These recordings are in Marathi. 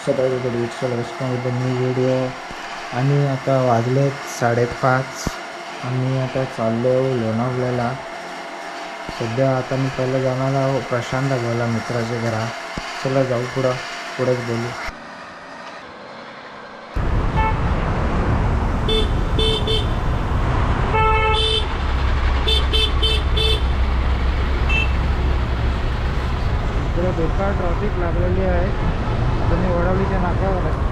सकाळी मी व्हिडिओ आणि आता वाजलेत 5:30. आम्ही आता चाललो लोणावळ्याला. सध्या आता मी पहिलं जाणार आहो प्रशांत दाखवायला मित्राच्या घरा. चला जाऊ पुढंच बोलू. इकडे बेकार ट्रॉफिक लागलेली आहे. आता मी वडवलीच्या नाक्यावर आहे.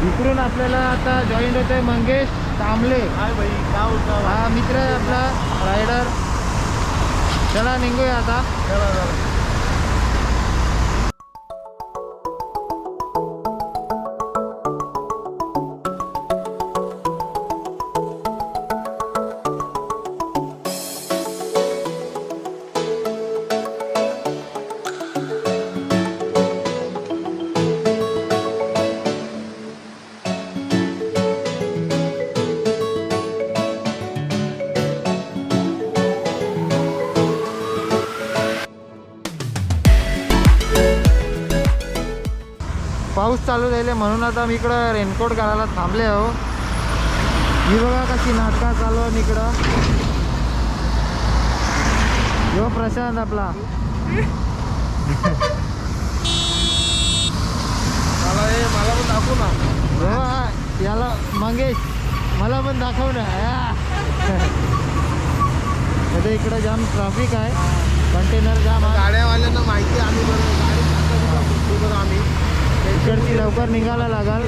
इकडून आपल्याला आता जॉईंट होतोय मंगेश कांबळे. हाय भाई, काय होतं? हा मित्र आहे आपला रायडर. चला निघूया आता. चला. पाऊस चालू झाले म्हणून आता मी इकडं रेनकोट घालायला थांबले आहो. ही बघा कशी नाटका चालू आहे इकडं. यो प्रशांत आपला. मला पण दाखवू ना. हो याला मंगेश मला पण दाखव ना. आता इकडं जाम ट्रॅफिक आहे. कंटेनर जाम आहे. गाड्यावाल्यांना माहिती आहे आम्ही बरोबर आम्ही इकडची लवकर निघायला लागाल.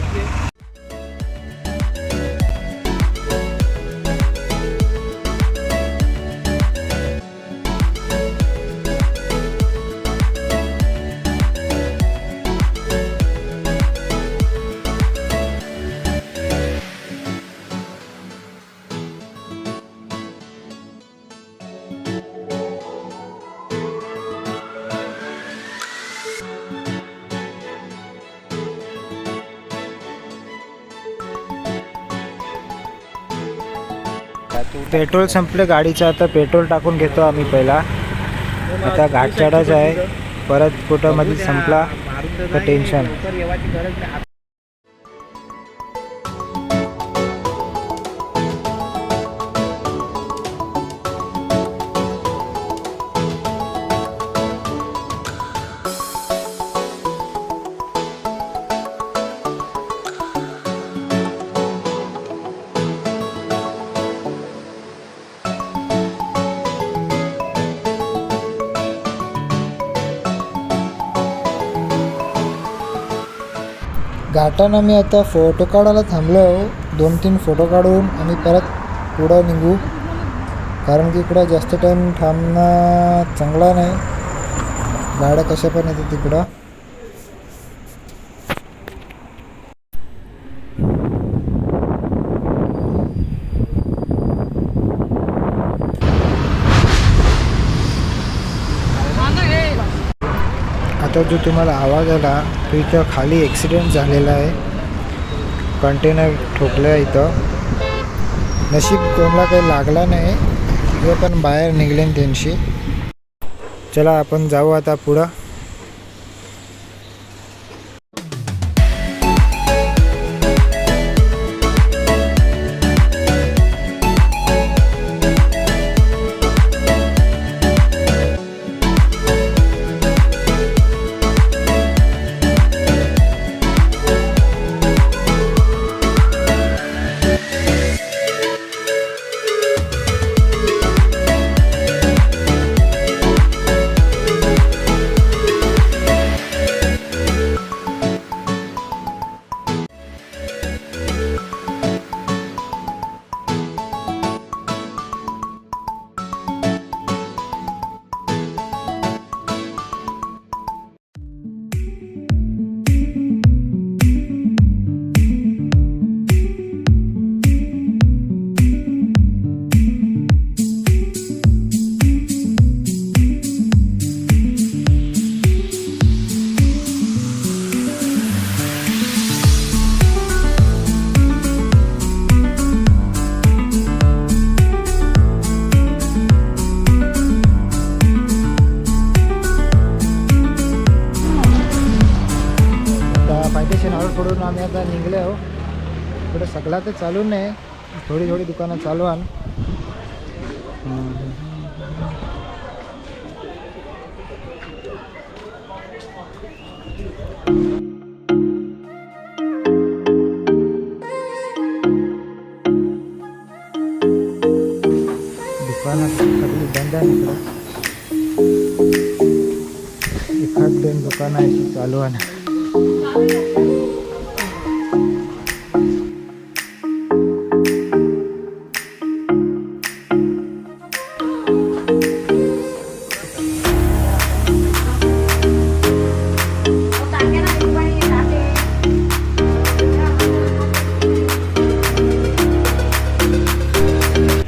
पेट्रोल संपले गाडीचं. आता पेट्रोल टाकून घेतो आम्ही पहिला. आता घाट चढायचं आहे. परत कुठं मध्ये संपला तर टेन्शन. घाटानं मी आता फोटो काढायला थांबलो आहो. 2-3 फोटो काढून आम्ही परत पुढं निघू. कारण की इकडं जास्त टाईम थांबणं चांगला नाही. गाड्या कशा पण येतात तिकडं. आता जो तुम्हाला आवाज आला तो इथं खाली ॲक्सिडेंट झालेला आहे. कंटेनर ठोकलं इथं. नशीब कोणाला काही लागला नाही. ते पण बाहेर निघले त्यांशी. चला आपण जाऊ आता पुढं. इकडे सगळा तर चालू नाही, थोडी थोडी दुकानं चालू आहे. दुकानं सगळी बंद आहे इकडं. एखाद दोन दुकानं अशी चालू आहे.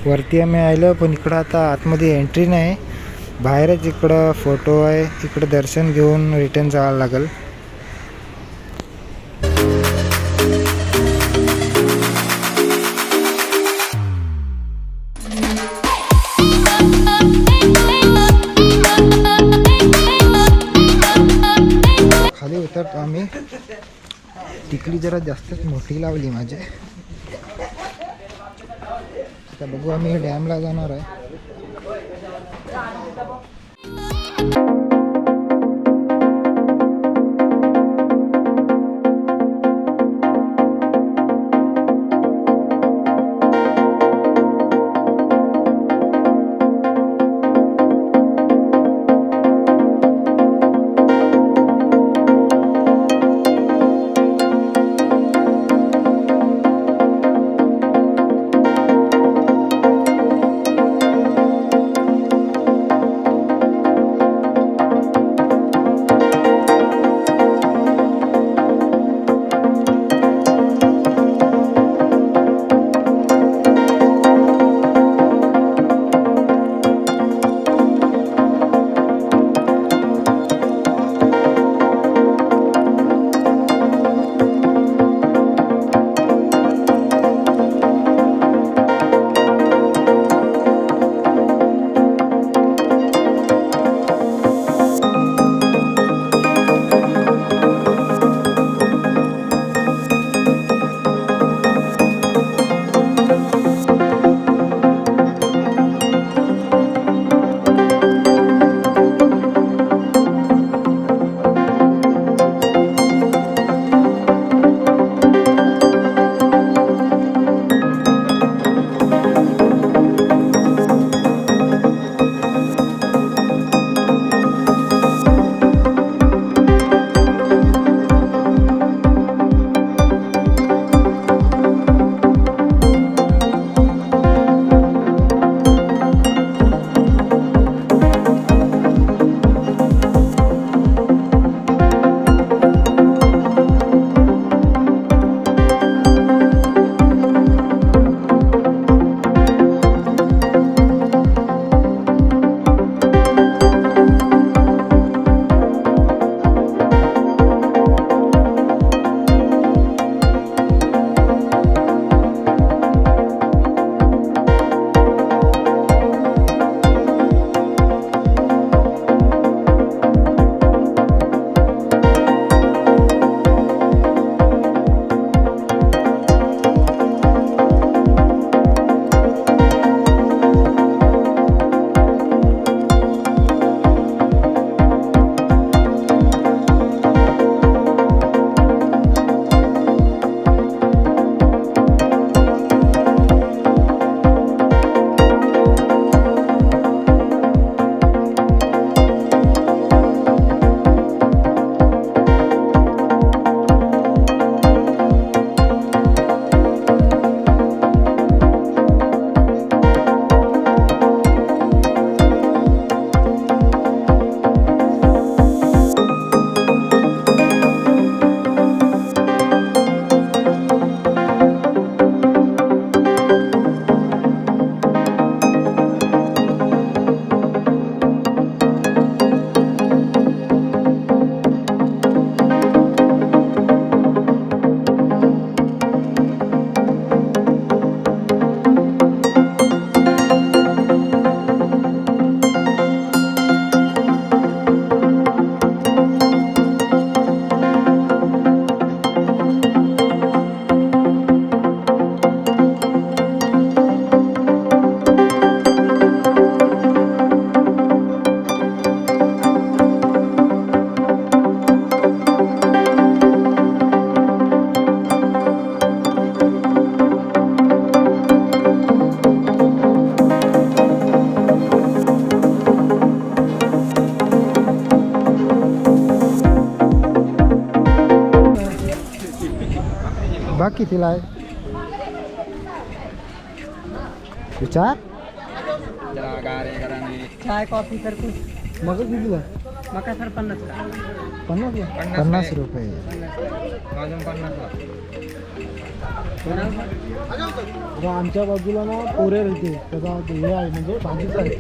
वरती आम्ही आलो, पण इकडं आता आतमध्ये एंट्री नाही, बाहेरच इकडं फोटो आहे. इकडं दर्शन घेऊन रिटर्न जावं लागेल. खाली उतरतो आम्ही. टिकली जरा जास्तच मोठी लावली माझे. आता बघू, आम्ही डॅमला जाणार आहे. कितीला आहे विचार चाय कॉफी सर कुछ मग कितीला मका सर 50 50 रुपये आमच्या बाजूला ना पोरे राहते त्याचा हे आहे म्हणजे भाजीच आहे